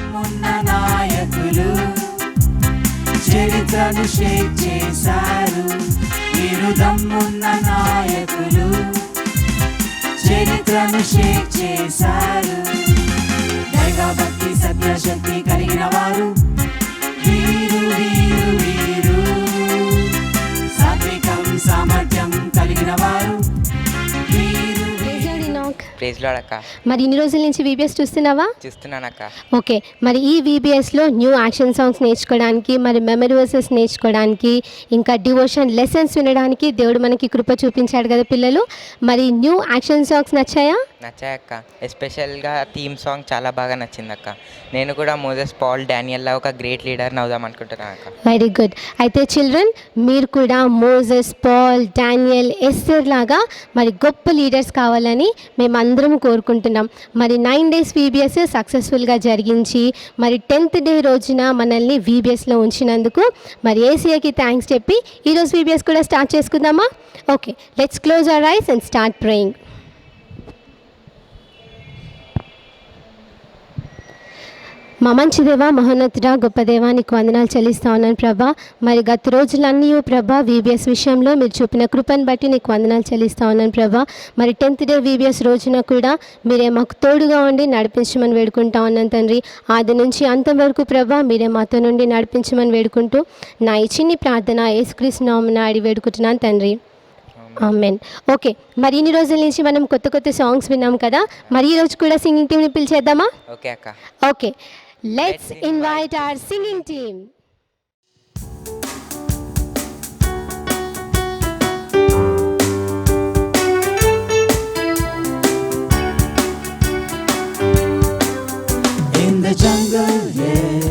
దమ్మున్న నాయకులు చరిత్రను షేక్ చేశారు. వీరు దమ్మున్న నాయకులు చరిత్రను షేక్ చేశారు. దైవభక్తి సత్యశక్తి కలిగిన వారు వీరు వీరు వీరు. సాత్వికం సామర్థ్యం కలిగిన వారు వీరు. ప్రైజ్ లార్డ్ అక్క. మరి ఇన్ని రోజుల నుంచి వీబీఎస్ చూస్తున్నావా? చూస్తున్నానక్క. ఓకే, మరి ఈ వీబీఎస్లో న్యూ యాక్షన్ సాంగ్స్ నేర్చుకోవడానికి, మరి మెమరీ వర్సెస్ నేర్చుకోవడానికి, ఇంకా డివోషన్ లెసన్స్ వినడానికి దేవుడు మనకి కృప చూపించాడు కదా పిల్లలు. మరి న్యూ యాక్షన్ సాంగ్స్ నచ్చాయా? నచ్చాయక్క. ఎస్పెషల్గా థీమ్ సాంగ్ చాలా బాగా నచ్చిందక్క. నేను కూడా మోజెస్ పాల్ డానియల్లా ఒక గ్రేట్ లీడర్ని అవుదాం అనుకుంటున్నాను అక్క. Very good. అయితే చిల్డ్రన్, మీరు కూడా మోజెస్, పాల్, డానియల్, ఎస్తర్ లాగా మరి గొప్ప లీడర్స్ కావాలని మేమందరం కోరుకుంటున్నాం. మరి 9 days వీబీఎస్ సక్సెస్ఫుల్గా జరిగించి మరి 10th day రోజున మనల్ని వీబీఎస్లో ఉంచినందుకు మరి ఏసీఐకి థ్యాంక్స్ చెప్పి ఈరోజు వీబీఎస్ కూడా స్టార్ట్ చేసుకుందామా? Okay, let's close our eyes and start praying. మా మంచి దేవా, మహోన్నతుడా, గొప్ప దేవా, నీకు వందనాలు చెల్లిస్తా ఉన్నాను ప్రభా. మరి గత రోజులన్నీ ప్రభా వీబీఎస్ విషయంలో మీరు చూపిన కృపను బట్టి నీకు వందనాలు చెల్లిస్తా ఉన్నాను ప్రభా. మరి 10th day వీబీఎస్ రోజున కూడా మీరే మాకు తోడుగా ఉండి నడిపించమని వేడుకుంటా ఉన్నాను తండ్రి. ఆది నుంచి అంతం వరకు ప్రభా మీరే మాతో నుండి నడిపించమని వేడుకుంటూ నా ఈ చిన్ని ప్రార్థన యేసుక్రీస్తు నామమున అడిగి వేడుకుంటున్నాను తండ్రి, ఆమేన్. ఓకే, మరి ఇన్ని రోజుల నుంచి మనం కొత్త కొత్త సాంగ్స్ విన్నాం కదా. మరి ఈరోజు కూడా సింగింగ్ టీమ్ని పిలిచేద్దామా? ఓకే అక్క. Okay, let's invite our singing team. In the jungle, yeah,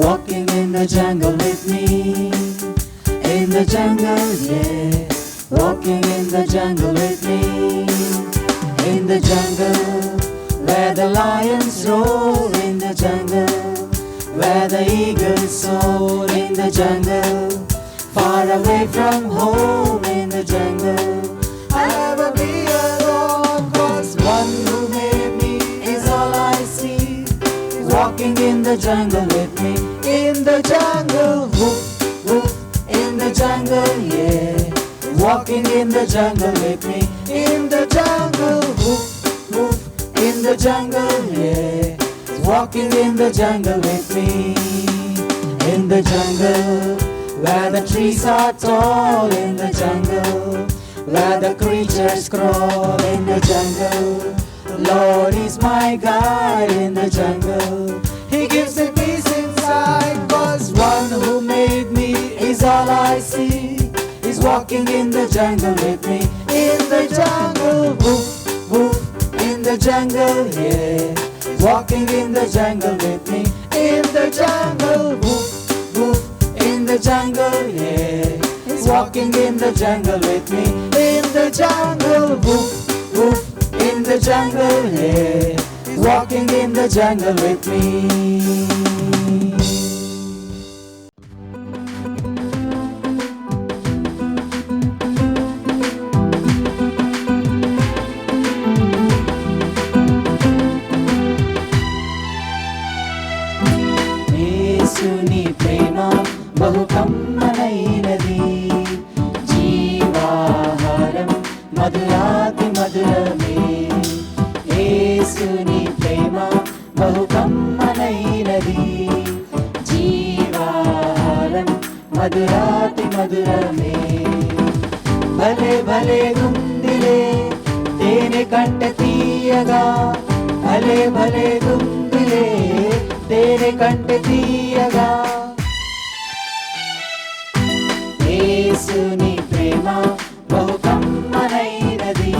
walking in the jungle with me. In the jungle, yeah, walking in the jungle with me. In the jungle, where the lions roar. In the jungle, where the eagles soar. In the jungle, far away from home. In the jungle, I'll never be alone, 'cause one who made me is all I see. He's walking in the jungle with me. In the jungle, woof, woof. In the jungle, yeah, walking in the jungle with me. In the jungle, woof, woof. In the jungle, yeah, walking in the jungle with me. In the jungle, where the trees are tall. In the jungle, where the creatures crawl. In the jungle, Lord is my guide. In the jungle, He gives me peace inside, 'cause one who made me is all I see. He's walking in the jungle with me. In the jungle, woof, woof. In the jungle, yeah, walking in the jungle with me. In the jungle, woof, woof. In the jungle, yeah, he's walking in the jungle with me. In the jungle, woof, woof. In the jungle, yeah, he's walking in the jungle with me. యేసుని ప్రేమ బహు కమ్మనైనది, జీవాహారం మధురాతి మధురమే. యేసుని ప్రేమ బహు కమ్మనైనది, జీవాహారం మధురాతి మధురమే. భలే భలే గుందిలే తేనె కంట తీయగా. భలే భలే గుందిలే తేనె కంట తీయగా. యేసుని ప్రేమ బహు కమ్మనైనది,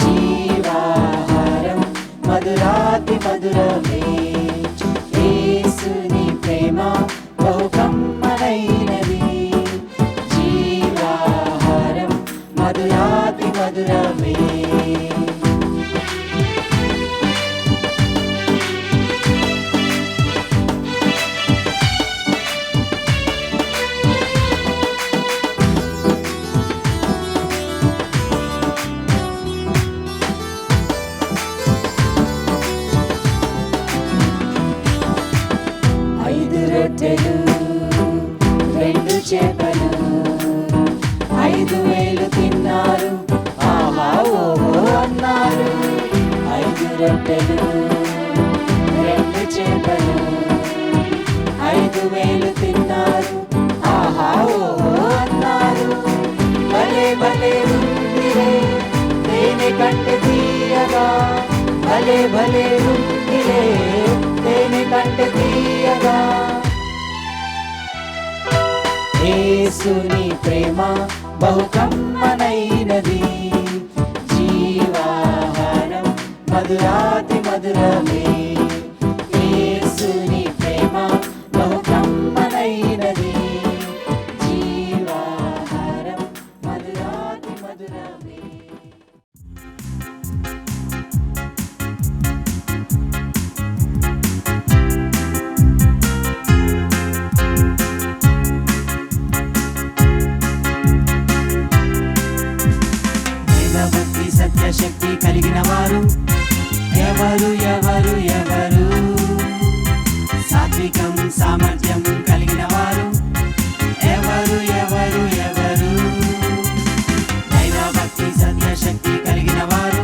జీవాహారం మధురాతి మధురమే. యేసుని ప్రేమ బహు కమ్మనైనది, జీవాహారం మధురాతి మధురమే. రొట్టెలు 2 చేపలు 5,000 తిన్నారు. ఆహా ఓహో అన్నారు. 5 రొట్టెలు 2 చేపలు 5,000 తిన్నారు. ఆహా ఓహో అన్నారు. భలే భలే ఉందిలే తేనె కంటే తీయగా, భలే భలే ఉందిలే తేనె కంటే తీయగా. యేసుని ప్రేమ బహు కమ్మనైనది, జీవాహారం మధురాతి మధురమే. యేసుని ప్రేమ బహు కమ్మనైనది, జీవాహారం మధురాతి మధురమే. భక్తి సత్యశక్తి కలిగిన వారు ఎవరు ఎవరు ఎవరు? సాత్వికం సామర్థ్యం కలిగిన వారు ఎవరు ఎవరు ఎవరు? దైవభక్తి సత్యశక్తి కలిగిన వారు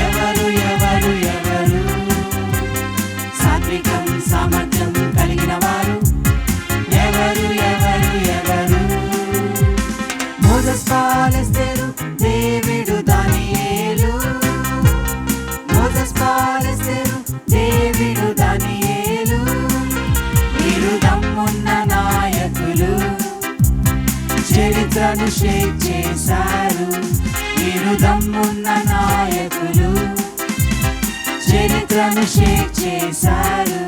ఎవరు ఎవరు ఎవరు? సాత్వికం సామర్థ్యం కలిగిన వారు ఎవరు ఎవరు ఎవరు? మోసెస్ పాలెస్తేరు దేవుడు దానియేలు, మోసెస్ పాలెస్తేరు దేవుడు దానియేలు. వీరు దమ్మున్న నాయకులు, చరిత్రను షేక్ చేశారు. వీరు దమ్మున్న నాయకులు, చరిత్రను షేక్ చేశారు.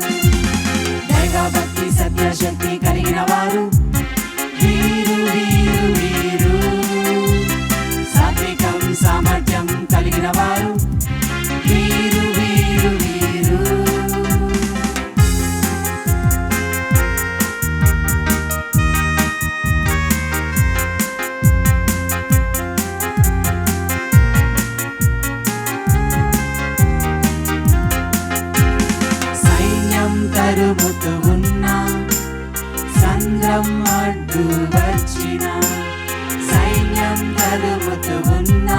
దైవభక్తి సత్యశక్తి కలిగిన వారు వీరు వీరు వీరు. సాత్వికం సామర్థ్యం కలిగిన వారు వీరు వీరు వీరు. సైన్యం తరుముతూ ఉన్నా, సంద్రం అడ్డు వచ్చిన, సైన్యం తరుముతూ ఉన్నా,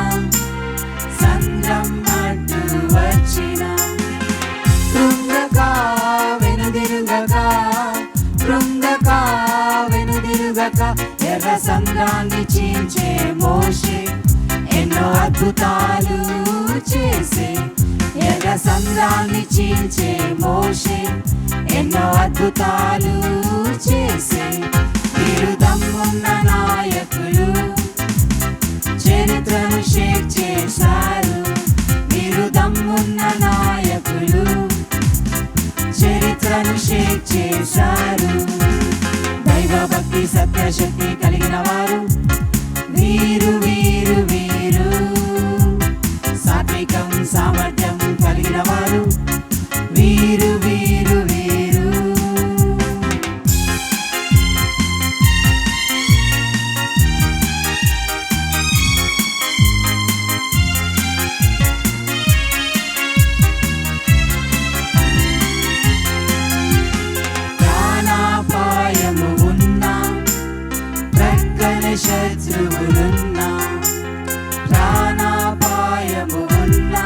సంద్రం అడ్డు వచ్చిన. కృంగక వెనుదిరుగక, కృంగక వెనుదిరుగక, ఎర్ర సంద్రాన్ని చీల్చే మోషే ఎన్నో అద్భుతాలు చేసే. ఎర్ర సంద్రాన్ని చీల్చే మోషే ఎన్నో అద్భుతాలు చేసే. వీరు దమ్మున్న నాయకులు, చరిత్రను షేక్ చేశారు. వీరు దమ్మున్న నాయకులు, చరిత్రను షేక్ చేశారు. దైవభక్తి సత్యశక్తి కలిగిన వారు వీరు వీరు వీరు. సాత్వికం సామర్థ్యం కలిగిన వారు వీరు వీరు వీరు. ప్రాణాపాయము ఉన్నా, ప్రక్కన శత్రువులున్నా, ప్రాణాపాయము ఉన్నా,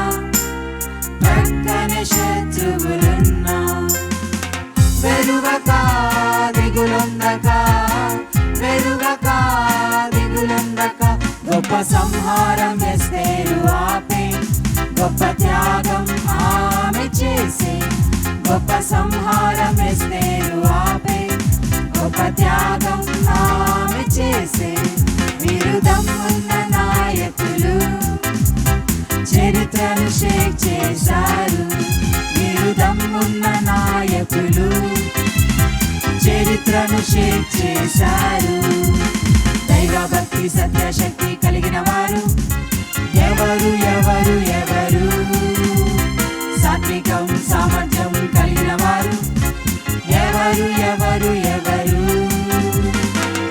ప్రక్కన శత్రువులున్నా. వెరుగక దిగులుందక, వెరుగక దిగులుందక, గొప్ప సంహారం ఎస్తేరు ఆపే. గొప్ప త్యాగం ఆమె చేసే, గొప్ప సంహారం ఎస్తేరు ఆపే. గొప్ప త్యాగం ఆమె చేసే. వీరు దమ్మున్న నాయకులు, చరిత్రను షేక్ చేశారు. వీరు దమ్మున్న నాయకులు, చరిత్రను షేక్ చేశారు. దైవభక్తి సత్యశక్తి కలిగిన వారు ఎవరు ఎవరు ఎవరు? సాత్వికం సామర్థ్యం కలిగిన వారు ఎవరు ఎవరు ఎవరు?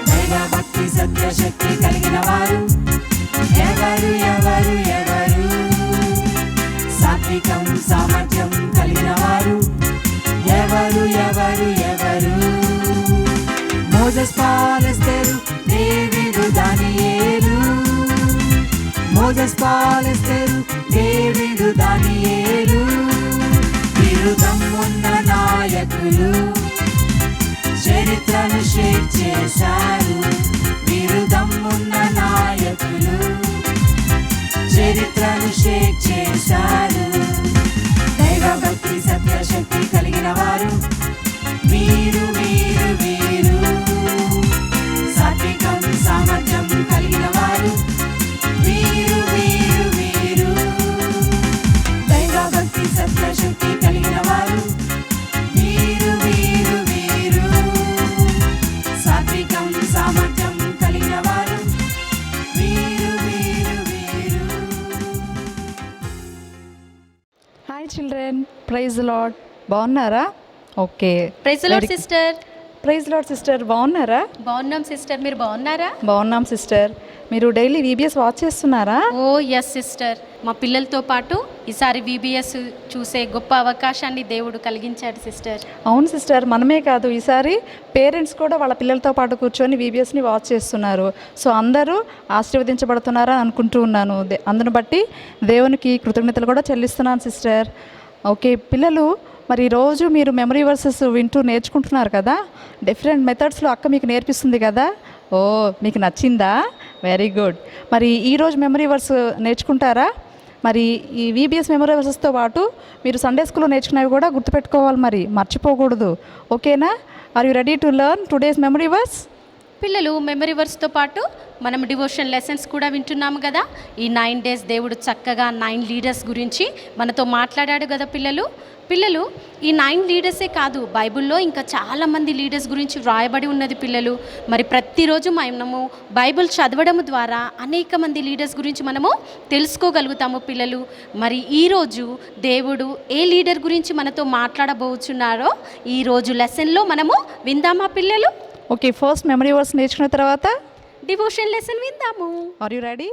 దైవభక్తి సత్యశక్తి కలిగిన వారు ఎవరు ఎవరు ఎవరు? సాత్వికం సామర్థ్యం కలిగిన వారు ఎవరు ఎవరు ఎవరు? మోజెస్ పాల్ ఎస్తేరు డేవిడు దానియేలు మోజెస్ పాల్ ఎస్తేరు డేవిడు దానియేలు వీరు దమ్మున్న నాయకులు చరిత్రను షేక్ చేశారు వీరు దమ్మున్న నాయకులు చరిత్రను షేక్ చేశారు దైవభక్తి సత్యశక్తి కలిగిన వారు వీరు వీరు వీరు సాత్వికం సామర్థ్యం కలిగిన వారు వీరు వీరు వీరు దైవభక్తి సత్యశక్తి కలిగిన వారు వీరు వీరు వీరు సాత్వికం సామర్థ్యం కలిగిన వారు వీరు వీరు వీరు. Hi children, praise Lord. బాగున్నారా? Okay, praise Lord sister. Praise Lord sister, బాగున్నారా? బాగున్నాం సిస్టర్, మీరు బాగున్నారా? బాగున్నాం సిస్టర్. మీరు డైలీ వీబీఎస్ వాచ్ చేస్తున్నారా? ఓ ఎస్ సిస్టర్, మా పిల్లలతో పాటు ఈసారి వీబీఎస్ చూసే గొప్ప అవకాశాన్ని దేవుడు కలిగించాడు సిస్టర్. అవును సిస్టర్, మనమే కాదు, ఈసారి పేరెంట్స్ కూడా వాళ్ళ పిల్లలతో పాటు కూర్చొని వీబీఎస్ని వాచ్ చేస్తున్నారు. సో అందరూ ఆశీర్వదించబడుతున్నారా అనుకుంటూ ఉన్నాను. అందును బట్టి దేవునికి కృతజ్ఞతలు కూడా చెల్లిస్తున్నాను సిస్టర్. ఓకే పిల్లలు, మరి ఈరోజు మీరు మెమరీ వర్సెస్ వింటూ నేర్చుకుంటున్నారు కదా. డిఫరెంట్ మెథడ్స్లో అక్క మీకు నేర్పిస్తుంది కదా. ఓ, మీకు నచ్చిందా? Very good. మరి ఈరోజు మెమరీ వర్స్ నేర్చుకుంటారా? మరి ఈ వీబీఎస్ మెమరీ వర్సెస్తో పాటు మీరు సండే స్కూల్లో నేర్చుకునేవి కూడా గుర్తుపెట్టుకోవాలి, మరి మర్చిపోకూడదు. ఓకేనా? Are you ready to learn today's memory verse? పిల్లలు, మెమరీ వర్స్తో పాటు మనం డివోషన్ లెసన్స్ కూడా వింటున్నాము కదా. ఈ 9 days దేవుడు చక్కగా 9 లీడర్స్ గురించి మనతో మాట్లాడాడు కదా పిల్లలు. ఈ 9 లీడర్సే కాదు, బైబిల్లో ఇంకా చాలామంది లీడర్స్ గురించి వ్రాయబడి ఉన్నది పిల్లలు. మరి ప్రతిరోజు మనము బైబిల్ చదవడం ద్వారా అనేక మంది లీడర్స్ గురించి మనము తెలుసుకోగలుగుతాము పిల్లలు. మరి ఈరోజు దేవుడు ఏ లీడర్ గురించి మనతో మాట్లాడబోతున్నారో ఈరోజు లెసన్లో మనము విందామా పిల్లలు? ఓకే, ఫస్ట్ మెమరీ వర్స్ నేర్చుకున్న తర్వాత డివోషన్ లెసన్ విందాము. Are you ready?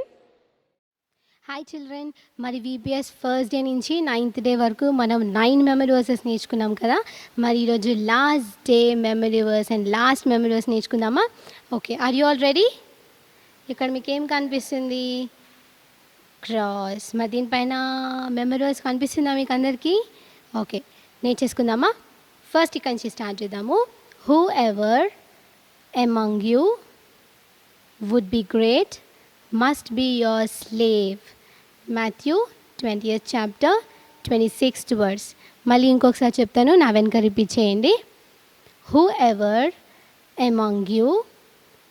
Hi children, మరి వీబీఎస్ ఫస్ట్ డే నుంచి 9th డే వరకు మనం 9 మెమరీ వర్సెస్ నేర్చుకున్నాం కదా. మరి ఈరోజు last day memory verse and last memory verse నేర్చుకుందామా? Okay, are you all ready? ఇక్కడ మీకు ఏం కనిపిస్తుంది? క్రాస్. మరి దీనిపైన మెమరీ వర్స్ కనిపిస్తుందా మీకు అందరికీ? ఓకే, నేర్చేసుకుందామా? ఫస్ట్ ఇక్కడి నుంచి స్టార్ట్ చేద్దాము. Who ever among you would be great must be your slave. Matthew 20th chapter 26th verse. మళ్ళీ ఇంకొకసారి చెప్తాను, నా వెనక రిపీట్ చేయండి. Who ever among you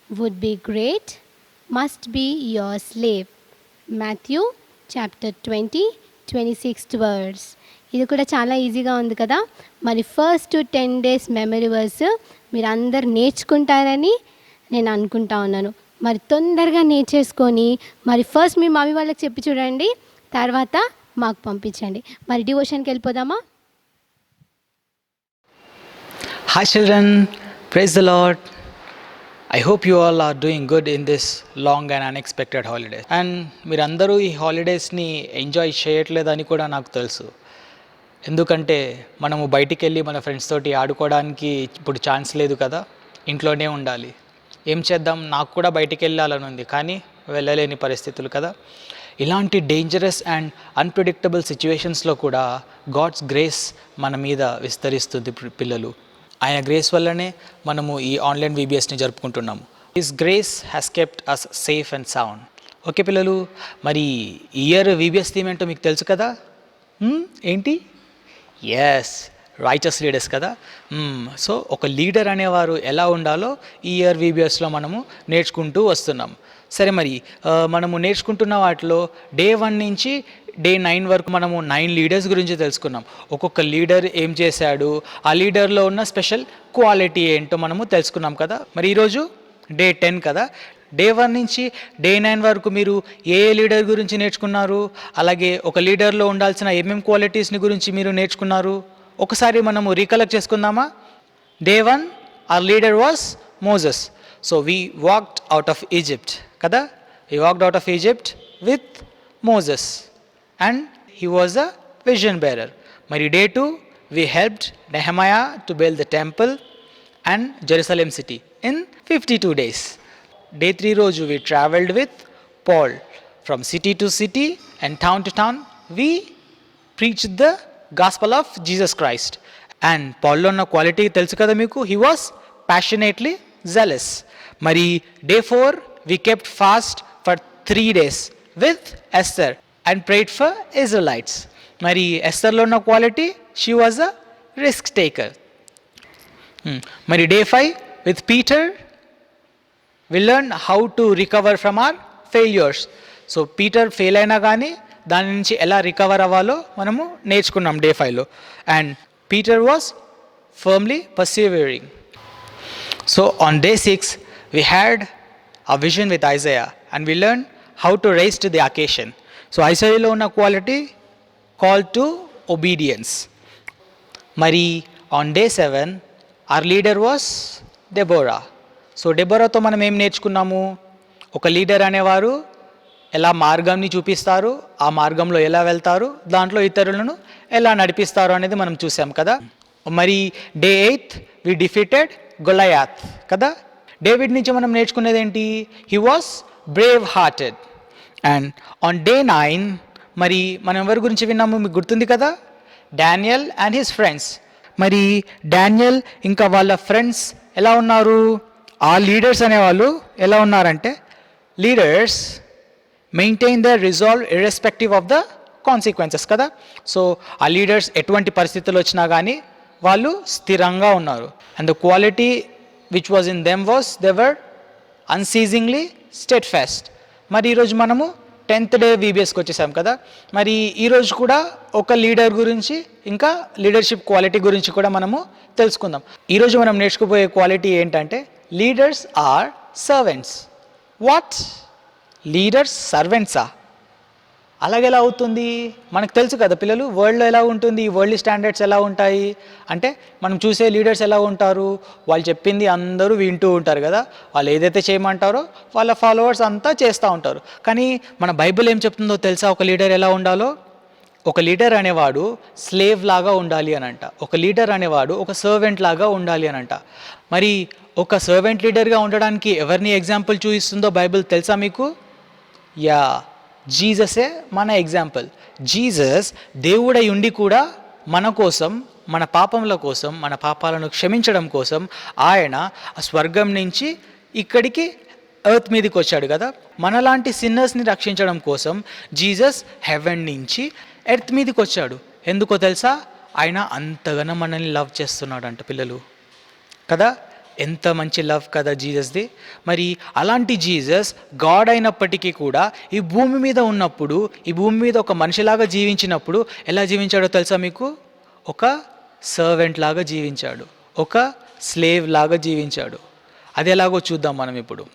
would be great must be your slave. Matthew chapter 20 26th verse. ఇది కూడా చాలా ఈజీగా ఉంది కదా. మరి ఫస్ట్ 10 days మెమరీ వర్స్ మీరు అందరు నేర్చుకుంటారని నేను అనుకుంటా ఉన్నాను. మరి తొందరగా నేర్చేసుకొని మరి ఫస్ట్ మీ మమ్మీ వాళ్ళకి చెప్పి చూడండి, తర్వాత మాకు పంపించండి. మరి డివోషన్కి వెళ్ళిపోదామా? Hi children, praise the Lord. I hope you all are doing good in this long and unexpected holidays. And మీరందరూ ఈ హాలిడేస్ని ఎంజాయ్ చేయట్లేదని కూడా నాకు తెలుసు. ఎందుకంటే మనము బయటికి వెళ్ళి మన ఫ్రెండ్స్ తోటి ఆడుకోవడానికి ఇప్పుడు ఛాన్స్ లేదు కదా, ఇంట్లోనే ఉండాలి. ఏం చేద్దాం, నాకు కూడా బయటికి వెళ్ళాలని ఉంది కానీ వెళ్ళలేని పరిస్థితులు కదా. ఇలాంటి డేంజరస్ అండ్ అన్ప్రెడిక్టబుల్ సిచ్యువేషన్స్లో కూడా గాడ్స్ గ్రేస్ మన మీద విస్తరిస్తుంది పిల్లలు. ఆయన గ్రేస్ వల్లనే మనము ఈ ఆన్లైన్ వీబీఎస్ని జరుపుకుంటున్నాము. His grace has kept us safe and sound. Okay పిల్లలు, మరి ఈ ఇయర్ వీబీఎస్ థీమ్ ఏంటో మీకు తెలుసు కదా. ఏంటి? ఎస్, రైచస్ లీడర్స్ కదా. సో ఒక లీడర్ అనేవారు ఎలా ఉండాలో ఈ ఇయర్ వీబీఎస్లో మనము నేర్చుకుంటూ వస్తున్నాం. సరే, మరి మనము నేర్చుకుంటున్న వాటిలో డే 1 నుంచి డే 9 వరకు మనము 9 లీడర్స్ గురించి తెలుసుకున్నాం. ఒక్కొక్క లీడర్ ఏం చేశాడు, ఆ లీడర్లో ఉన్న స్పెషల్ క్వాలిటీ ఏంటో మనము తెలుసుకున్నాం కదా. మరి ఈరోజు డే 10 కదా. డే 1 నుంచి డే 9 వరకు మీరు ఏ లీడర్ గురించి నేర్చుకున్నారు, అలాగే ఒక లీడర్లో ఉండాల్సిన ఏమేమి క్వాలిటీస్ని గురించి మీరు నేర్చుకున్నారు, ఒకసారి మనము రీకలెక్ట్ చేసుకుందామా? Day 1 our leader was Moses. So we walked out of Egypt kada. We walked out of Egypt with Moses and he was a vision bearer. Mari day 2 we helped Nehemiah to build the temple and Jerusalem city in 52 days. Day 3 రోజు we traveled with Paul from city to city and town to town. We preached the gospel of Jesus Christ. And Paul ఉన్న quality తెలుసు కదా మీకు, he was passionately zealous. మరి day 4 we kept fast for 3 days with Esther and prayed for Israelites. మరి ఎస్తర్లో ఉన్న quality, she was a risk taker. మరి day 5 with Peter we learn how to recover from our failures. So Peter fail అయినా కానీ దాని నుంచి ఎలా recover అవ్వాలో మనము నేర్చుకున్నాం డే 5లో. And Peter was firmly persevering. So on day 6 we had a vision with Isaiah and we learned how to rise to the occasion. So ఐజాయాలో ఉన్న క్వాలిటీ కాల్ టు ఒబీడియన్స్. మరి on day 7 our leader was Deborah. So డెబోరాతో మనం ఏం నేర్చుకున్నాము? ఒక leader అనేవారు ఎలా మార్గాన్ని చూపిస్తారు, ఆ మార్గంలో ఎలా వెళ్తారు, దాంట్లో ఇతరులను ఎలా నడిపిస్తారు అనేది మనం చూసాం కదా. మరి డే 8 we defeated గొలయాత్ కదా. డేవిడ్ నుంచి మనం నేర్చుకునేది ఏంటి? He was Brave hearted. And on day 9 మరి మనం ఎవరి గురించి విన్నాము మీకు గుర్తుంది కదా? Daniel and his friends. మరి డానియల్ ఇంకా వాళ్ళ ఫ్రెండ్స్ ఎలా ఉన్నారు? ఆ లీడర్స్ అనేవాళ్ళు ఎలా ఉన్నారంటే, leaders maintain the resolve irrespective of the consequences కదా. సో ఆ లీడర్స్ ఎటువంటి పరిస్థితులు వచ్చినా కానీ వాళ్ళు స్థిరంగా ఉన్నారు. And the quality which was in them was they were unceasingly steadfast. మరి ఈరోజు మనము 10th డే వీబీఎస్కి వచ్చేసాం కదా. మరి ఈరోజు కూడా ఒక లీడర్ గురించి ఇంకా లీడర్షిప్ క్వాలిటీ గురించి కూడా మనము తెలుసుకుందాం. ఈరోజు మనం నేర్చుకుపోయే క్వాలిటీ ఏంటంటే, leaders are servants. What? Leaders సర్వెంట్సా? అలాగెలా అవుతుంది? మనకు తెలుసు కదా పిల్లలు, వరల్డ్లో ఎలా ఉంటుంది, వరల్డ్ స్టాండర్డ్స్ ఎలా ఉంటాయి అంటే, మనం చూసే లీడర్స్ ఎలా ఉంటారు, వాళ్ళు చెప్పింది అందరూ వింటూ ఉంటారు కదా. వాళ్ళు ఏదైతే చేయమంటారో వాళ్ళ ఫాలోవర్స్ అంతా చేస్తూ ఉంటారు. కానీ మన బైబిల్ ఏం చెప్తుందో తెలుసా ఒక లీడర్ ఎలా ఉండాలో? ఒక లీడర్ అనేవాడు స్లేవ్ లాగా ఉండాలి అని అంట. ఒక లీడర్ అనేవాడు ఒక సర్వెంట్ లాగా ఉండాలి అని అంట. మరి ఒక సర్వెంట్ లీడర్గా ఉండడానికి ఎవరిని ఎగ్జాంపుల్ చూపిస్తుందో బైబిల్ తెలుసా మీకు? యా, జీససే మన ఎగ్జాంపుల్. జీసస్ దేవుడై ఉండి కూడా మన కోసం, మన పాపముల కోసం, మన పాపాలను క్షమించడం కోసం ఆయన ఆ స్వర్గం నుంచి ఇక్కడికి ఎర్త్ మీదకి వచ్చాడు కదా. మనలాంటి సిన్నర్స్ని రక్షించడం కోసం జీసస్ హెవెన్ నుంచి ఎర్త్ మీదకి వచ్చాడు. ఎందుకో తెలుసా? ఆయన అంతగానో మనల్ని లవ్ చేస్తున్నాడంట పిల్లలు కదా. ఎంత మంచి లవ్ కదా జీసస్ది. మరి అలాంటి జీసస్ గాడ్ అయినప్పటికీ కూడా ఈ భూమి మీద ఉన్నప్పుడు, ఈ భూమి మీద ఒక మనిషిలాగా జీవించినప్పుడు ఎలా జీవించాడో తెలుసా మీకు? ఒక సర్వెంట్ లాగా జీవించాడు, ఒక స్లేవ్ లాగా జీవించాడు. అది ఎలాగో చూద్దాం మనం ఇప్పుడు.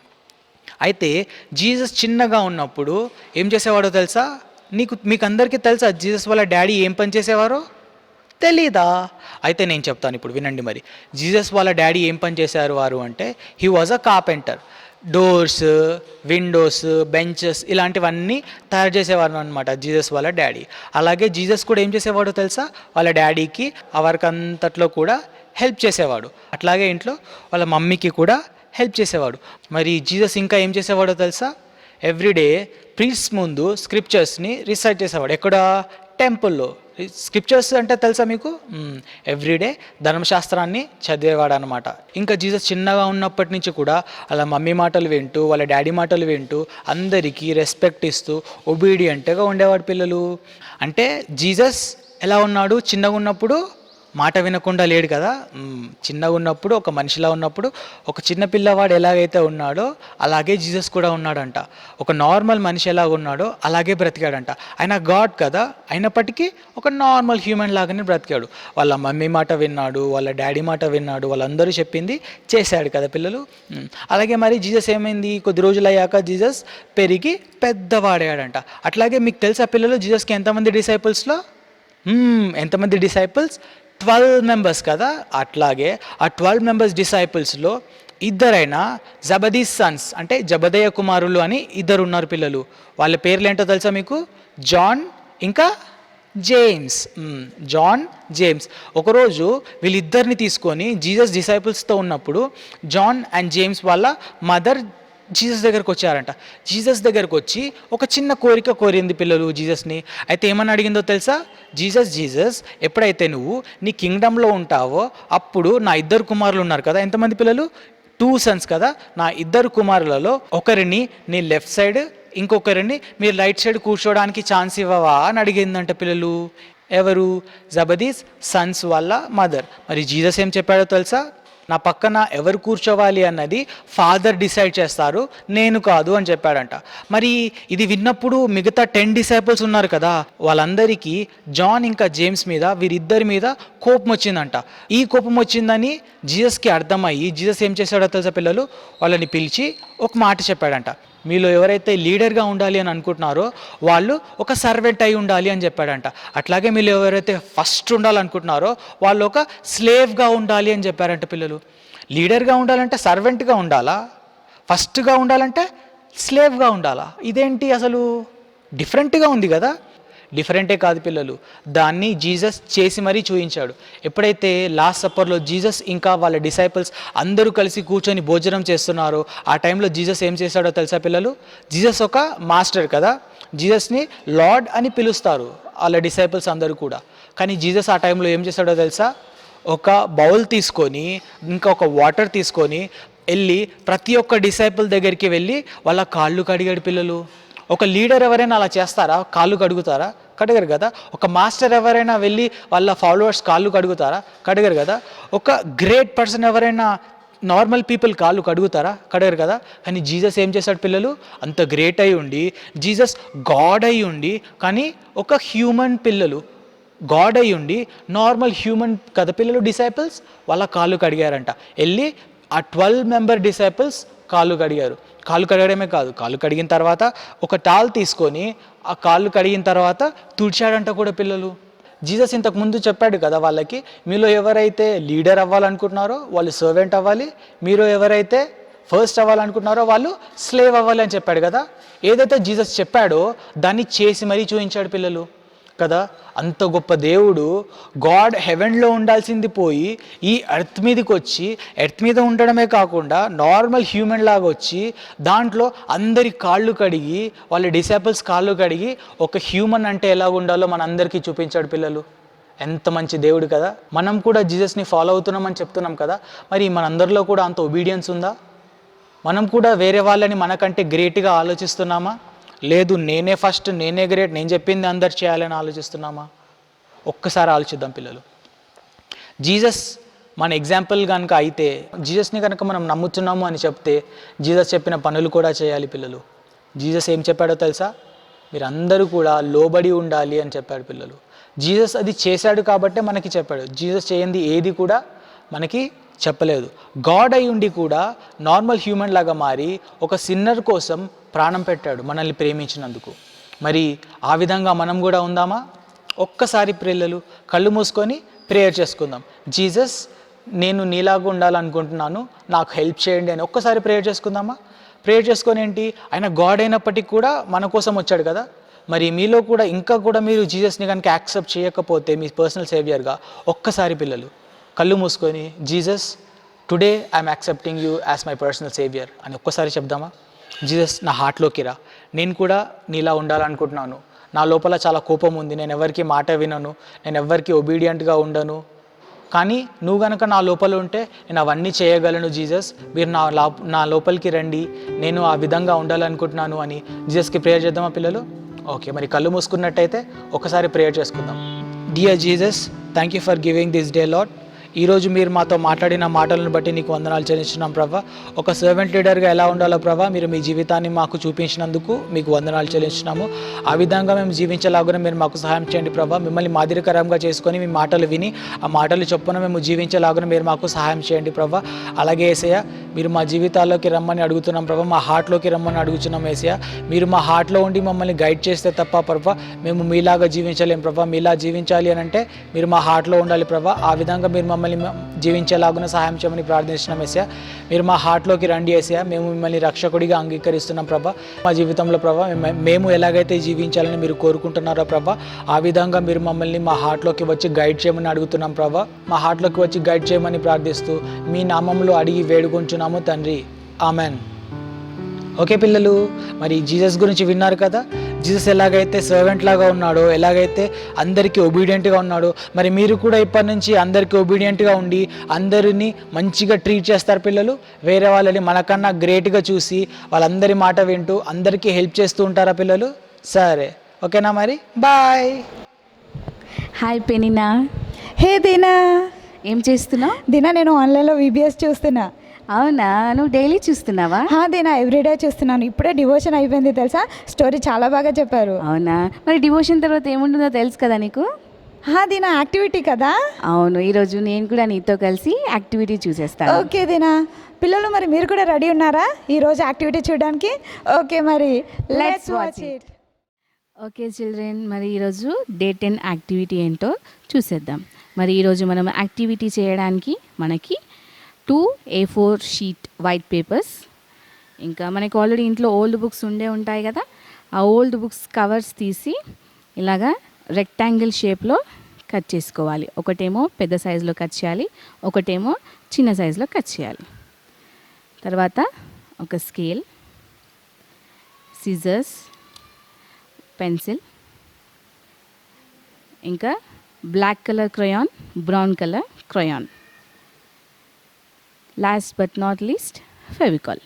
అయితే జీసస్ చిన్నగా ఉన్నప్పుడు ఏం చేసేవాడో తెలుసా? మీకు అందరికీ తెలుసా జీసస్ వాళ్ళ డాడీ ఏం పని చేసేవారో? తెలీదా? అయితే నేను చెప్తాను ఇప్పుడు, వినండి. మరి జీసస్ వాళ్ళ డాడీ ఏం పని చేశారు వారు అంటే, he was a carpenter. Doors, Windows, benches ఇలాంటివన్నీ తయారు చేసేవారు అనమాట జీసస్ వాళ్ళ డాడీ. అలాగే జీసస్ కూడా ఏం చేసేవాడో తెలుసా? వాళ్ళ డాడీకి ఆ వర్క్ అంతట్లో కూడా హెల్ప్ చేసేవాడు. అట్లాగే ఇంట్లో వాళ్ళ మమ్మీకి కూడా హెల్ప్ చేసేవాడు. మరి జీసస్ ఇంకా ఏం చేసేవాడో తెలుసా? ఎవ్రీడే ప్రీస్ట్ ముందు స్క్రిప్చర్స్ని రిసైట్ చేసేవాడు. ఎక్కడ? టెంపుల్లో. స్క్రిప్చర్స్ అంటే తెలుసా మీకు? ఎవ్రీడే ధర్మశాస్త్రాన్ని చదివేవాడు అనమాట. ఇంకా జీసస్ చిన్నగా ఉన్నప్పటి నుంచి కూడా వాళ్ళ మమ్మీ మాటలు వింటూ, వాళ్ళ డాడీ మాటలు వింటూ, అందరికీ రెస్పెక్ట్ ఇస్తూ ఒబీడియంట్గా ఉండేవాడు పిల్లలు. అంటే జీసస్ ఎలా ఉన్నాడు? చిన్నగా ఉన్నప్పుడు మాట వినకుండా లేడు కదా. చిన్నగా ఉన్నప్పుడు, ఒక మనిషిలా ఉన్నప్పుడు, ఒక చిన్న పిల్లవాడు ఎలాగైతే ఉన్నాడో అలాగే జీసస్ కూడా ఉన్నాడంట. ఒక నార్మల్ మనిషి ఎలాగ ఉన్నాడో అలాగే బ్రతికాడంట. ఆయన గాడ్ కదా, అయినప్పటికీ ఒక నార్మల్ హ్యూమన్ లాగానే బ్రతికాడు. వాళ్ళ మమ్మీ మాట విన్నాడు, వాళ్ళ డాడీ మాట విన్నాడు, వాళ్ళందరూ చెప్పింది చేశాడు కదా పిల్లలు. అలాగే మరి జీసస్ ఏమైంది? కొద్ది రోజులు అయ్యాక జీసస్ పెరిగి పెద్దవాడాడంట. అట్లాగే మీకు తెలుసా పిల్లలు, జీసస్కి ఎంతమంది డిసైపుల్స్లో? ఎంతమంది డిసైపుల్స్? 12 మెంబర్స్ కదా. అట్లాగే ఆ 12 మెంబర్స్ డిసైపుల్స్లో ఇద్దరైనా జబదీస్ సన్స్ అంటే జబదయ్య కుమారులు అని ఇద్దరు ఉన్నారు పిల్లలు. వాళ్ళ పేర్లు ఏంటో తెలుసా మీకు? జాన్ ఇంకా జేమ్స్. John, James. ఒకరోజు వీళ్ళిద్దరిని తీసుకొని జీసస్ డిసైపుల్స్తో ఉన్నప్పుడు జాన్ అండ్ జేమ్స్ వాళ్ళ మదర్ జీసస్ దగ్గరకు వచ్చారంట. జీసస్ దగ్గరకు వచ్చి ఒక చిన్న కోరిక కోరింది పిల్లలు జీసస్ని. అయితే ఏమని అడిగిందో తెలుసా? జీసస్ ఎప్పుడైతే నువ్వు నీ కింగ్డమ్లో ఉంటావో అప్పుడు నా 2 కుమారులు ఉన్నారు కదా, ఎంతమంది పిల్లలు? 2 సన్స్ కదా. నా 2 కుమారులలో ఒకరిని నీ లెఫ్ట్ సైడ్, ఇంకొకరిని మీరు రైట్ సైడ్ కూర్చోవడానికి ఛాన్స్ ఇవ్వవా అని అడిగిందంట పిల్లలు. ఎవరు? జబదీస్ సన్స్ వాళ్ళ మదర్. మరి జీసస్ ఏం చెప్పాడో తెలుసా? నా పక్కన ఎవరు కూర్చోవాలి అన్నది ఫాదర్ డిసైడ్ చేస్తారు, నేను కాదు అని చెప్పాడంట. మరి ఇది విన్నప్పుడు మిగతా 10 డిసైపుల్స్ ఉన్నారు కదా, వాళ్ళందరికీ జాన్ ఇంకా జేమ్స్ మీద, వీరిద్దరి మీద కోపం వచ్చిందంట. ఈ కోపం వచ్చిందని జీసస్కి అర్థమయ్యి జీసస్ ఏం చేశాడో తెలుసా పిల్లలు? వాళ్ళని పిలిచి ఒక మాట చెప్పాడంట. మీలో ఎవరైతే లీడర్గా ఉండాలి అని అనుకుంటున్నారో వాళ్ళు ఒక సర్వెంట్ అయి ఉండాలి అని చెప్పాడంట. అట్లాగే మీలో ఎవరైతే ఫస్ట్ ఉండాలనుకుంటున్నారో వాళ్ళు ఒక స్లేవ్గా ఉండాలి అని చెప్పారంట పిల్లలు. లీడర్గా ఉండాలంటే సర్వెంట్గా ఉండాలా? ఫస్ట్గా ఉండాలంటే స్లేవ్గా ఉండాలా? ఇదేంటి అసలు? డిఫరెంట్గా ఉంది కదా. డిఫరెంటే కాదు పిల్లలు, దాన్ని జీసస్ చేసి మరీ చూపించాడు. ఎప్పుడైతే లాస్ట్ సప్పర్లో జీసస్ ఇంకా వాళ్ళ డిసైపుల్స్ అందరూ కలిసి కూర్చొని భోజనం చేస్తున్నారో ఆ టైంలో జీసస్ ఏం చేశాడో తెలుసా పిల్లలు? జీసస్ ఒక మాస్టర్ కదా, జీసస్ని లార్డ్ అని పిలుస్తారు వాళ్ళ డిసైపుల్స్ అందరూ కూడా. కానీ జీసస్ ఆ టైంలో ఏం చేశాడో తెలుసా? ఒక బౌల్ తీసుకొని ఇంకా ఒక వాటర్ తీసుకొని వెళ్ళి ప్రతి ఒక్క డిసైపుల్ దగ్గరికి వెళ్ళి వాళ్ళ కాళ్ళు కడిగాడు పిల్లలు. ఒక లీడర్ ఎవరైనా అలా చేస్తారా? కాళ్ళు కడుగుతారా? కడగరు కదా. ఒక మాస్టర్ ఎవరైనా వెళ్ళి వాళ్ళ ఫాలోవర్స్ కాళ్ళు కడుగుతారా? కడగరు కదా. ఒక గ్రేట్ పర్సన్ ఎవరైనా నార్మల్ పీపుల్ కాళ్ళు కడుగుతారా? కడగరు కదా. కానీ జీసస్ ఏం చేశాడు పిల్లలు? అంత గ్రేట్ అయి ఉండి, జీసస్ గాడ్ అయి ఉండి, కానీ ఒక హ్యూమన్ పిల్లలు గాడ్ అయి ఉండి నార్మల్ హ్యూమన్ కదా పిల్లలు డిసైపుల్స్ వాళ్ళ కాళ్ళు కడిగారంట. వెళ్ళి ఆ 12 మెంబర్ డిసైపుల్స్ కాళ్ళు కడిగారు. కాళ్ళు కడగడమే కాదు, కాళ్ళు కడిగిన తర్వాత ఒక టాల్ తీసుకొని ఆ కాళ్ళు కడిగిన తర్వాత తుడిచాడంట కూడా పిల్లలు. జీసస్ ఇంతకుముందు చెప్పాడు కదా వాళ్ళకి, మీలో ఎవరైతే లీడర్ అవ్వాలనుకుంటున్నారో వాళ్ళు సర్వెంట్ అవ్వాలి, మీరు ఎవరైతే ఫస్ట్ అవ్వాలనుకుంటున్నారో వాళ్ళు స్లేవ్ అవ్వాలి అని చెప్పాడు కదా. ఏదైతే జీసస్ చెప్పాడో దాన్ని చేసి మరీ చూపించాడు పిల్లలు కదా. అంత గొప్ప దేవుడు గాడ్ హెవెన్లో ఉండాల్సింది పోయి ఈ ఎర్త్ మీదకి వచ్చి ఎర్త్ మీద ఉండడమే కాకుండా నార్మల్ హ్యూమన్ లాగా వచ్చి దాంట్లో అందరి కాళ్ళు కడిగి వాళ్ళ డిసైపుల్స్ కాళ్ళు కడిగి ఒక హ్యూమన్ అంటే ఎలా ఉండాలో మనందరికీ చూపించాడు పిల్లలు. ఎంత మంచి దేవుడు కదా. మనం కూడా జీసస్ని ఫాలో అవుతున్నామని చెప్తున్నాం కదా. మరి మనందరిలో కూడా అంత ఒబీడియన్స్ ఉందా? మనం కూడా వేరే వాళ్ళని మనకంటే గ్రేట్గా ఆలోచిస్తున్నామా? లేదు, నేనే ఫస్ట్, నేనే గ్రేట్, నేను చెప్పింది అందరు చేయాలని ఆలోచిస్తున్నామా? ఒక్కసారి ఆలోచిద్దాం పిల్లలు. జీసస్ మన ఎగ్జాంపుల్ కనుక అయితే, జీసస్ని కనుక మనం నమ్ముతున్నాము అని చెప్తే జీసస్ చెప్పిన పనులు కూడా చేయాలి పిల్లలు. జీసస్ ఏం చెప్పాడో తెలుసా? మీరందరూ కూడా లోబడి ఉండాలి అని చెప్పాడు పిల్లలు. జీసస్ అది చేశాడు కాబట్టే మనకి చెప్పాడు. జీసస్ చేయంది ఏది కూడా మనకి చెప్పలేదు. గాడ్ అయి ఉండి కూడా నార్మల్ హ్యూమన్ లాగా మారి ఒక సిన్నర్ కోసం ప్రాణం పెట్టాడు మనల్ని ప్రేమించినందుకు. మరి ఆ విధంగా మనం కూడా ఉందామా? ఒక్కసారి పిల్లలు కళ్ళు మూసుకొని ప్రేయర్ చేసుకుందాం. జీసస్, నేను నీలాగా ఉండాలనుకుంటున్నాను, నాకు హెల్ప్ చేయండి అని ఒక్కసారి ప్రేయర్ చేసుకుందామా? ప్రేయర్ చేసుకొని ఏంటి, ఆయన గాడ్ అయినప్పటికీ కూడా మన కోసం వచ్చాడు కదా. మరి మీలో కూడా ఇంకా కూడా మీరు జీసస్ని కనుక యాక్సెప్ట్ చేయకపోతే మీ పర్సనల్ సేవియర్గా ఒక్కసారి పిల్లలు కళ్ళు మూసుకొని, Jesus, today I'm accepting you as my personal saviour అని ఒక్కసారి చెప్దామా? జీసస్, నా హార్ట్లోకి రా, నేను కూడా నీలా ఉండాలనుకుంటున్నాను. నా లోపల చాలా కోపం ఉంది, నేను ఎవరికి మాట వినను, నేను ఎవరికి ఒబీడియంట్గా ఉండను, కానీ నువ్వు కనుక నా లోపల ఉంటే నేను అవన్నీ చేయగలను. జీసస్, మీరు నా లోపలికి రండి, నేను ఆ విధంగా ఉండాలనుకుంటున్నాను అని జీసస్కి ప్రేయర్ చేద్దామా పిల్లలు? ఓకే, మరి కళ్ళు మూసుకున్నట్టయితే ఒకసారి ప్రేయర్ చేసుకుందాం. Dear Jesus, thank you for giving this day lord. ఈరోజు మీరు మాతో మాట్లాడిన మాటలను బట్టి నీకు వందనాలు చెల్లించున్నాం ప్రభా. ఒక సర్వెంట్ లీడర్గా ఎలా ఉండాలో ప్రభా మీరు మీ జీవితాన్ని మాకు చూపించినందుకు మీకు వందనాలు చెల్లించున్నాము. ఆ విధంగా మేము జీవించేలాగా మీరు మాకు సహాయం చేయండి ప్రభా. మిమ్మల్ని మాదిరికరంగా చేసుకొని మీ మాటలు విని ఆ మాటలు చొప్పున మేము జీవించేలాగా మీరు మాకు సహాయం చేయండి ప్రభా. అలాగే యేసయ్య, మీరు మా జీవితాల్లోకి రమ్మని అడుగుతున్నాం ప్రభా, మా హార్ట్లోకి రమ్మని అడుగుతున్నాం యేసయ్య. మీరు మా హార్ట్లో ఉండి మమ్మల్ని గైడ్ చేస్తే తప్ప ప్రభా మేము మీలాగా జీవించలేం ప్రభా. మీలా జీవించాలి అని అంటే మీరు మా హార్ట్లో ఉండాలి ప్రభా. ఆ విధంగా మీరు మమ్మల్ని మమ్మల్ని జీవించేలాగున సహాయం చేయమని ప్రార్థిస్తున్నాం ఏసయ్య. మీరు మా హార్ట్లోకి రండి ఏసయ్య. మేము మిమ్మల్ని రక్షకుడిగా అంగీకరిస్తున్నాం ప్రభా. మా జీవితంలో ప్రభా మేము ఎలాగైతే జీవించాలని మీరు కోరుకుంటున్నారో ప్రభా, ఆ విధంగా మీరు మమ్మల్ని మా హార్ట్లోకి వచ్చి గైడ్ చేయమని అడుగుతున్నాం ప్రభా. మా హార్ట్లోకి వచ్చి గైడ్ చేయమని ప్రార్థిస్తూ మీ నామంలో అడిగి వేడుకుంటున్నాము తండ్రి, ఆమెన్. ఓకే పిల్లలు, మరి జీసస్ గురించి విన్నారు కదా. జీసస్ ఎలాగైతే సర్వెంట్ లాగా ఉన్నాడో, ఎలాగైతే అందరికీ ఒబీడియంట్గా ఉన్నాడో, మరి మీరు కూడా ఇప్పటి నుంచి అందరికీ ఒబీడియంట్గా ఉండి అందరినీ మంచిగా ట్రీట్ చేస్తారు పిల్లలు. వేరే వాళ్ళని మనకన్నా గ్రేట్గా చూసి వాళ్ళందరి మాట వింటూ అందరికీ హెల్ప్ చేస్తూ ఉంటారా పిల్లలు? సరే, ఓకేనా మరి, బాయ్. హాయ్ పెనినా. హే దీనా. ఏం చేస్తున్నావు? దీనా, నేను ఆన్లైన్లో వీబీఎస్ చూస్తున్నా. అవునా, నువ్వు డైలీ చూస్తున్నావా? దీనా, ఎవ్రీడే చూస్తున్నాను. ఇప్పుడే డివోషన్ అయిపోయింది తెలుసా. స్టోరీ చాలా బాగా చెప్పారు. అవునా, మరి డివోషన్ తర్వాత ఏముంటుందో తెలుసు కదా నీకు? దీనా, యాక్టివిటీ కదా. అవును, ఈరోజు నేను కూడా నీతో కలిసి యాక్టివిటీ చూసేస్తాను. ఓకే దీనా. పిల్లలు, మరి మీరు కూడా రెడీ ఉన్నారా ఈరోజు యాక్టివిటీ చూడడానికి? ఓకే, మరి let's watch it. Okay children, మరి ఈరోజు డే 10 యాక్టివిటీ ఏంటో చూసేద్దాం. మరి ఈరోజు మనం యాక్టివిటీ చేయడానికి మనకి 2 A4 షీట్ వైట్ పేపర్స్, ఇంకా మనకి ఆల్రెడీ ఇంట్లో ఓల్డ్ బుక్స్ ఉంటాయి కదా, ఆ ఓల్డ్ బుక్స్ కవర్స్ తీసి ఇలాగా రెక్టాంగిల్ షేప్లో కట్ చేసుకోవాలి. ఒకటేమో పెద్ద సైజులో కట్ చేయాలి, ఒకటేమో చిన్న సైజులో కట్ చేయాలి. తర్వాత ఒక స్కేల్, సిజర్స్, పెన్సిల్, ఇంకా black colour crayon, brown colour crayon, last but not least Fevicol.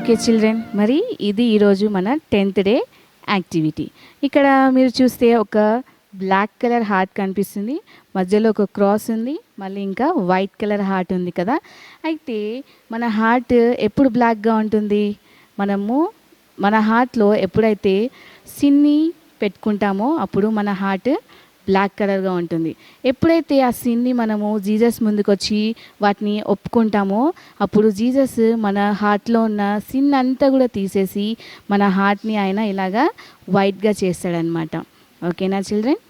Okay children, మరి ఇది ఈరోజు మన 10th డే యాక్టివిటీ. ఇక్కడ మీరు చూస్తే ఒక బ్లాక్ కలర్ హార్ట్ కనిపిస్తుంది, మధ్యలో ఒక క్రాస్ ఉంది, మళ్ళీ ఇంకా వైట్ కలర్ హార్ట్ ఉంది కదా. అయితే మన హార్ట్ ఎప్పుడు బ్లాక్గా ఉంటుంది? మన హార్ట్లో ఎప్పుడైతే సిన్ని పెట్టుకుంటామో అప్పుడు మన హార్ట్ బ్లాక్ కలర్గా ఉంటుంది. ఎప్పుడైతే ఆ సిన్ని మనము జీసస్ ముందుకు వచ్చి వాటిని ఒప్పుకుంటామో అప్పుడు జీసస్ మన హార్ట్లో ఉన్న సిన్ అంతా కూడా తీసేసి మన హార్ట్ని ఆయన ఇలాగా వైట్గా చేస్తాడనమాట. ఓకేనా children?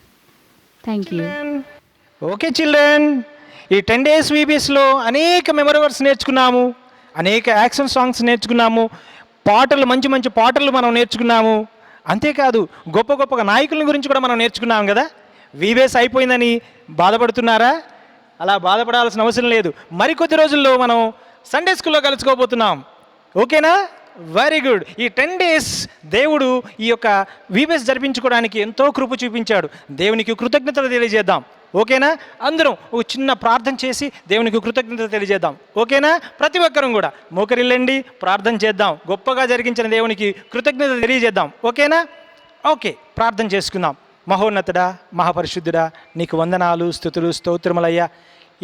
Thank you. Okay children, ఈ 10 days VBSలో అనేక మెమరీ వర్డ్స్ నేర్చుకున్నాము, అనేక యాక్షన్ సాంగ్స్ నేర్చుకున్నాము, పాటలు మంచి మంచి పాటలు మనం నేర్చుకున్నాము. అంతేకాదు గొప్ప గొప్ప నాయకుల గురించి కూడా మనం నేర్చుకున్నాం కదా. VBS అయిపోయిందని బాధపడుతున్నారా? అలా బాధపడాల్సిన అవసరం లేదు. మరికొద్ది రోజుల్లో మనం సండే స్కూల్లో కలుసుకోబోతున్నాం. ఓకేనా? Very good. ఈ 10 days దేవుడు ఈ యొక్క VBS జరిపించుకోవడానికి ఎంతో కృప చూపించాడు. దేవునికి కృతజ్ఞతలు తెలియజేద్దాం. ఓకేనా? అందరం ఒక చిన్న ప్రార్థన చేసి దేవునికి కృతజ్ఞతలు తెలియజేద్దాం. ఓకేనా? ప్రతి ఒక్కరం కూడా మోకరిల్లండి, ప్రార్థన చేద్దాం. గొప్పగా జరిగించిన దేవునికి కృతజ్ఞతలు తెలియజేద్దాం. ఓకేనా? ఓకే, ప్రార్థన చేసుకుందాం. మహోన్నతుడా, మహాపరిశుద్ధుడా, నీకు వందనాలు, స్తుతులు, స్తోత్రములయ్యా.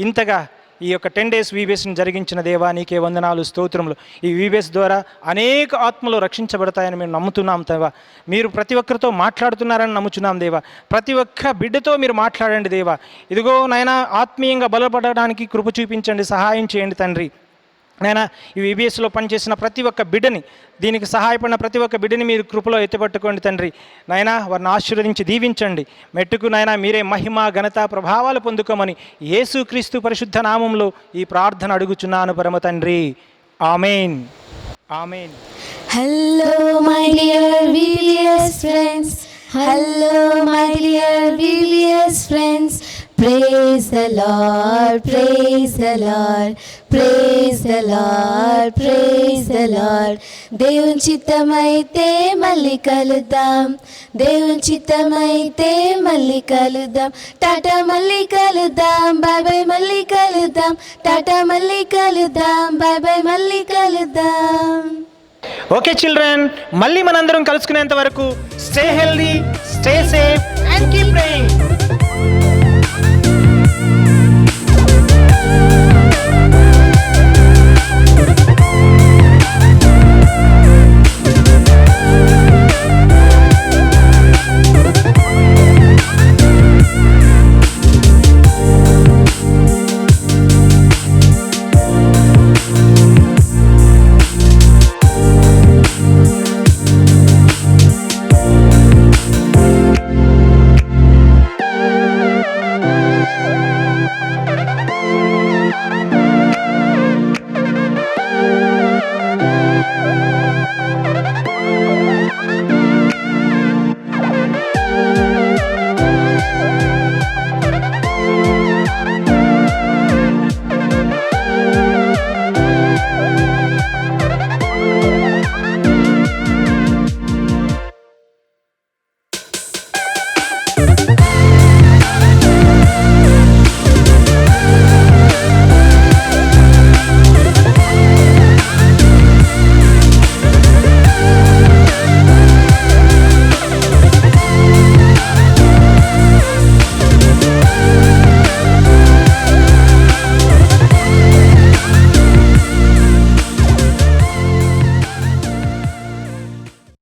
ఇంతగా ఈ యొక్క 10 days VBSని జరిగించిన దేవా, నీకే వందనాలు, స్తోత్రములు. ఈ VBS ద్వారా అనేక ఆత్మలు రక్షించబడతాయని మేము నమ్ముతున్నాం దేవా. మీరు ప్రతి ఒక్కరితో మాట్లాడుతున్నారని నమ్ముచున్నాం దేవా. ప్రతి ఒక్క బిడ్డతో మీరు మాట్లాడండి దేవా. ఇదిగో నాయన, ఆత్మీయంగా బలపడడానికి కృప చూపించండి, సహాయం చేయండి తండ్రి. నాయన, ఈ VBSలో పనిచేసిన ప్రతి ఒక్క బిడ్డని, దీనికి సహాయపడిన ప్రతి ఒక్క బిడ్డని మీరు కృపలో ఎత్తిపట్టుకోండి తండ్రి. నాయన, వారిని ఆశీర్వదించి దీవించండి. మెట్టుకు నాయన మీరే మహిమ, ఘనత, ప్రభావాలు పొందుకోమని యేసుక్రీస్తు పరిశుద్ధ నామంలో ఈ ప్రార్థన అడుగుచున్నాను పరమ తండ్రి. ఆమేన్. ఆమేన్. Hello, my dear VBS friends. Hello, my dear VBS friends. Praise the Lord, praise the Lord, praise the Lord, praise the Lord. దేవుని చిత్తమైతే మళ్ళీ కలుద్దాం, దేవుని చిత్తమైతే మళ్ళీ కలుద్దాం. టాటా మళ్ళీ కలుద్దాం, బాయ్ బాయ్ మళ్ళీ కలుద్దాం. టాటా మళ్ళీ కలుద్దాం, బాయ్ బాయ్ మళ్ళీ కలుద్దాం. ఓకే చిల్డ్రన్, మళ్ళీ మనందరం కలుసుకునేంత వరకు stay healthy, stay safe and keep praying.